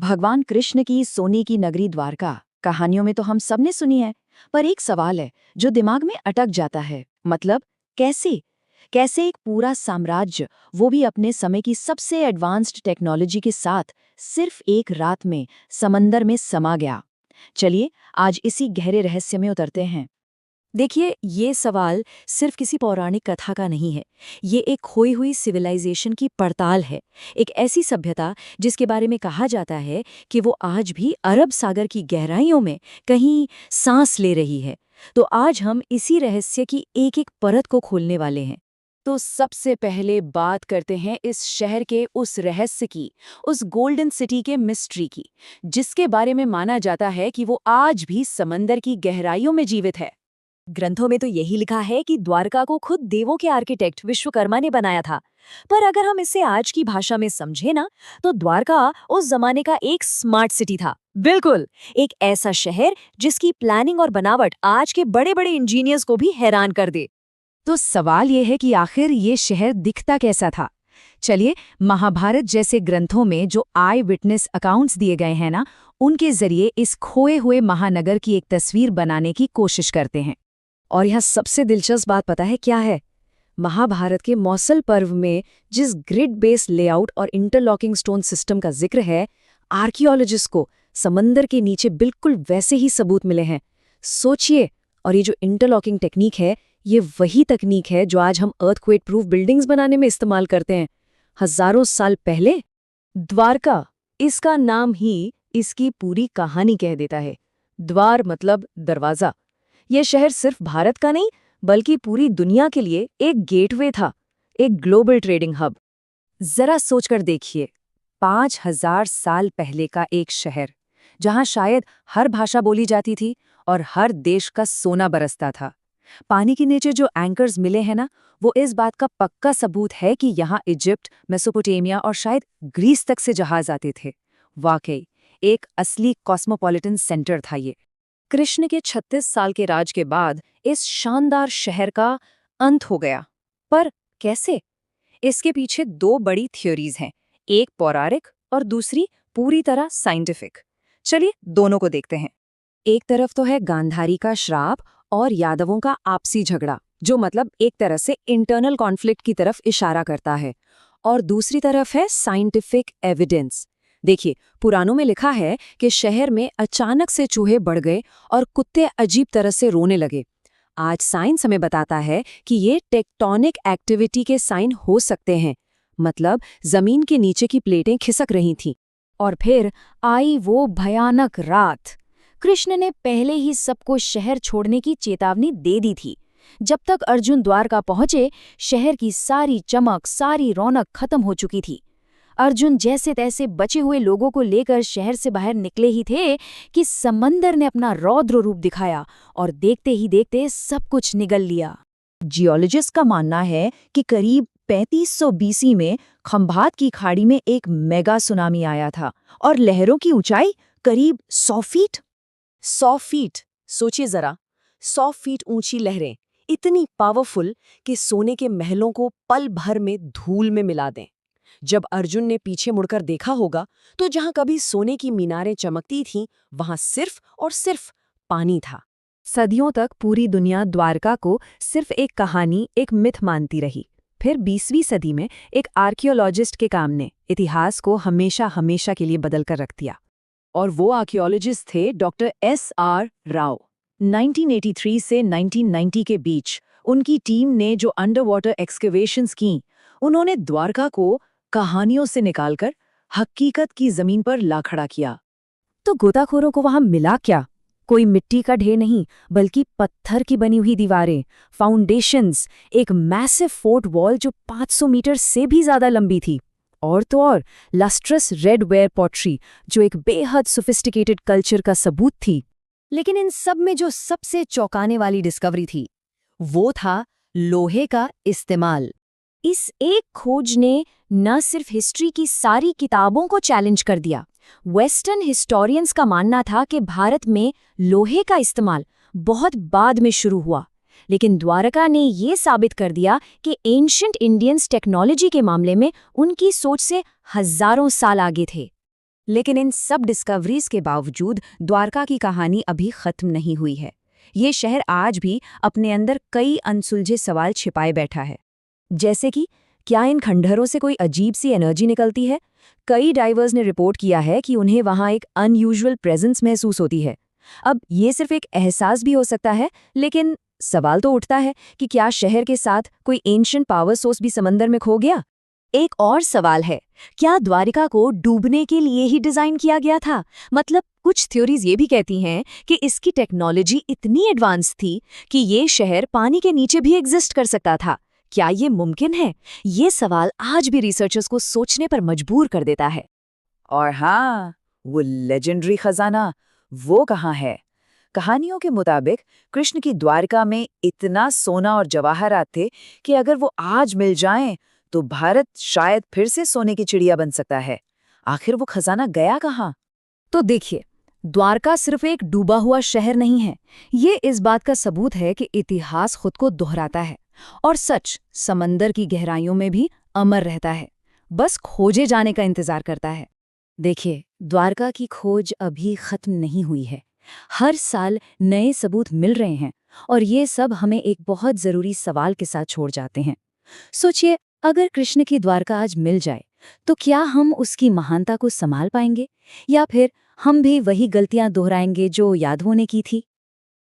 भगवान कृष्ण की सोने की नगरी द्वारका कहानियों में तो हम सब ने सुनी है। पर एक सवाल है जो दिमाग में अटक जाता है, मतलब कैसे कैसे एक पूरा साम्राज्य, वो भी अपने समय की सबसे एडवांस्ड टेक्नोलॉजी के साथ, सिर्फ एक रात में समंदर में समा गया। चलिए आज इसी गहरे रहस्य में उतरते हैं। देखिए, ये सवाल सिर्फ किसी पौराणिक कथा का नहीं है। ये एक खोई हुई सिविलाइजेशन की पड़ताल है। एक ऐसी सभ्यता जिसके बारे में कहा जाता है कि वो आज भी अरब सागर की गहराइयों में कहीं सांस ले रही है। तो आज हम इसी रहस्य की एक एक परत को खोलने वाले हैं। तो सबसे पहले बात करते हैं इस शहर के उस रहस्य की, उस गोल्डन सिटी के मिस्ट्री की, जिसके बारे में माना जाता है कि वो आज भी समंदर की गहराइयों में जीवित है। ग्रंथों में तो यही लिखा है कि द्वारका को खुद देवों के आर्किटेक्ट विश्वकर्मा ने बनाया था। पर अगर हम इसे आज की भाषा में समझे ना, तो द्वारका उस जमाने का एक स्मार्ट सिटी था। बिल्कुल, एक ऐसा शहर जिसकी प्लानिंग और बनावट आज के बड़े बड़े इंजीनियर्स को भी हैरान कर दे। तो सवाल ये है कि आखिर ये शहर दिखता कैसा था। चलिए, महाभारत जैसे ग्रंथों में जो आई विटनेस अकाउंट्स दिए गए हैं ना, उनके जरिए इस खोए हुए महानगर की एक तस्वीर बनाने की कोशिश करते हैं। और यहाँ सबसे दिलचस्प बात पता है क्या है? महाभारत के मौसल पर्व में जिस ग्रिड बेस्ड लेआउट और इंटरलॉकिंग स्टोन सिस्टम का जिक्र है, आर्कियोलॉजिस्ट को समंदर के नीचे बिल्कुल वैसे ही सबूत मिले हैं। सोचिए, और ये जो इंटरलॉकिंग टेक्निक है, ये वही तकनीक है जो आज हम अर्थक्वेक प्रूफ बिल्डिंग्स बनाने में इस्तेमाल करते हैं, हजारों साल पहले। द्वारका, इसका नाम ही इसकी पूरी कहानी कह देता है। द्वार मतलब दरवाजा। यह शहर सिर्फ भारत का नहीं, बल्कि पूरी दुनिया के लिए एक गेटवे था, एक ग्लोबल ट्रेडिंग हब। जरा सोचकर देखिए, 5000 साल पहले का एक शहर, जहां शायद हर भाषा बोली जाती थी और हर देश का सोना बरसता था। पानी के नीचे जो एंकर्स मिले हैं ना, वो इस बात का पक्का सबूत है कि यहाँ इजिप्ट, मेसोपोटामिया और शायद ग्रीस तक से जहाज आते थे। वाकई एक असली कॉस्मोपॉलिटन सेंटर था ये। कृष्ण के 36 साल के राज के बाद इस शानदार शहर का अंत हो गया। पर कैसे? इसके पीछे दो बड़ी थ्योरीज हैं, एक पौराणिक और दूसरी पूरी तरह साइंटिफिक। चलिए दोनों को देखते हैं। एक तरफ तो है गांधारी का श्राप और यादवों का आपसी झगड़ा, जो मतलब एक तरह से इंटरनल कॉन्फ्लिक्ट की तरफ इशारा करता है। और दूसरी तरफ है साइंटिफिक एविडेंस। देखिए, पुराणों में लिखा है कि शहर में अचानक से चूहे बढ़ गए और कुत्ते अजीब तरह से रोने लगे। आज साइंस हमें बताता है कि ये टेक्टोनिक एक्टिविटी के साइन हो सकते हैं, मतलब जमीन के नीचे की प्लेटें खिसक रही थीं। और फिर आई वो भयानक रात। कृष्ण ने पहले ही सबको शहर छोड़ने की चेतावनी दे दी थी। जब तक अर्जुन द्वारका पहुंचे, शहर की सारी चमक, सारी रौनक खत्म हो चुकी थी। अर्जुन जैसे तैसे बचे हुए लोगों को लेकर शहर से बाहर निकले ही थे कि समंदर ने अपना रौद्र रूप दिखाया और देखते ही देखते सब कुछ निगल लिया। जियोलॉजिस्ट का मानना है कि करीब 3500 बीसी में खंभात की खाड़ी में एक मेगा सुनामी आया था और लहरों की ऊंचाई करीब 100 फीट। 100 फीट, सोचिए जरा, 100 फीट ऊंची लहरें, इतनी पावरफुल कि सोने के महलों को पल भर में धूल में मिला दें। जब अर्जुन ने पीछे मुड़कर देखा होगा, तो जहां कभी सोने की मीनारें चमकती थीं, वहां सिर्फ और सिर्फ पानी था। सदियों तक पूरी दुनिया द्वारका को सिर्फ एक कहानी, एक मिथ मानती रही। फिर 20वीं सदी में एक आर्कियोलॉजिस्ट के काम ने इतिहास को हमेशा हमेशा के लिए बदल कर रख दिया। और वो आर्कियोलॉजिस्ट थे डॉक्टर S.R. राव। 1983 से 1990 के बीच उनकी टीम ने जो अंडर वाटर एक्सकेवेशंस की, उन्होंने द्वारका को कहानियों से निकालकर हकीकत की जमीन पर ला खड़ा किया। तो गोताखोरों को वहां मिला क्या? कोई मिट्टी का ढेर नहीं, बल्कि पत्थर की बनी हुई दीवारें, फाउंडेशंस, एक मैसिव फोर्ट वॉल जो 500 मीटर से भी ज्यादा लंबी थी। और तो और लस्ट्रस रेड वेयर पॉटरी, जो एक बेहद सोफिस्टिकेटेड कल्चर का सबूत थी। लेकिन इन सब में जो सबसे चौंकाने वाली डिस्कवरी थी, वो था लोहे का इस्तेमाल। इस एक खोज ने न सिर्फ हिस्ट्री की सारी किताबों को चैलेंज कर दिया। वेस्टर्न हिस्टोरियंस का मानना था कि भारत में लोहे का इस्तेमाल बहुत बाद में शुरू हुआ, लेकिन द्वारका ने ये साबित कर दिया कि एंशिएंट इंडियंस टेक्नोलॉजी के मामले में उनकी सोच से हजारों साल आगे थे। लेकिन इन सब डिस्कवरीज के बावजूद द्वारका की कहानी अभी खत्म नहीं हुई है। ये शहर आज भी अपने अंदर कई अनसुलझे सवाल छिपाए बैठा है। जैसे कि क्या इन खंडहरों से कोई अजीब सी एनर्जी निकलती है? कई डाइवर्स ने रिपोर्ट किया है कि उन्हें वहां एक अनयूजुअल प्रेजेंस महसूस होती है। अब ये सिर्फ एक एहसास भी हो सकता है, लेकिन सवाल तो उठता है कि क्या शहर के साथ कोई एंशिएंट पावर सोर्स भी समंदर में खो गया? एक और सवाल है, क्या द्वारिका को डूबने के लिए ही डिजाइन किया गया था? मतलब कुछ थ्योरीज ये भी कहती हैं कि इसकी टेक्नोलॉजी इतनी एडवांस थी कि ये शहर पानी के नीचे भी एग्जिस्ट कर सकता था। क्या ये मुमकिन है? ये सवाल आज भी रिसर्चर्स को सोचने पर मजबूर कर देता है। और हाँ, वो लेजेंडरी खजाना, वो कहाँ है? कहानियों के मुताबिक कृष्ण की द्वारका में इतना सोना और जवाहरात थे कि अगर वो आज मिल जाएं, तो भारत शायद फिर से सोने की चिड़िया बन सकता है। आखिर वो खजाना गया कहाँ? तो देखिए, द्वारका सिर्फ एक डूबा हुआ शहर नहीं है। ये इस बात का सबूत है कि इतिहास खुद को दोहराता है और सच समंदर की गहराइयों में भी अमर रहता है, बस खोजे जाने का इंतजार करता है। देखिए, द्वारका की खोज अभी खत्म नहीं हुई है। हर साल नए सबूत मिल रहे हैं और ये सब हमें एक बहुत जरूरी सवाल के साथ छोड़ जाते हैं। सोचिए, अगर कृष्ण की द्वारका आज मिल जाए, तो क्या हम उसकी महानता को संभाल पाएंगे, या फिर हम भी वही गलतियां दोहराएंगे जो यादवों ने की थी?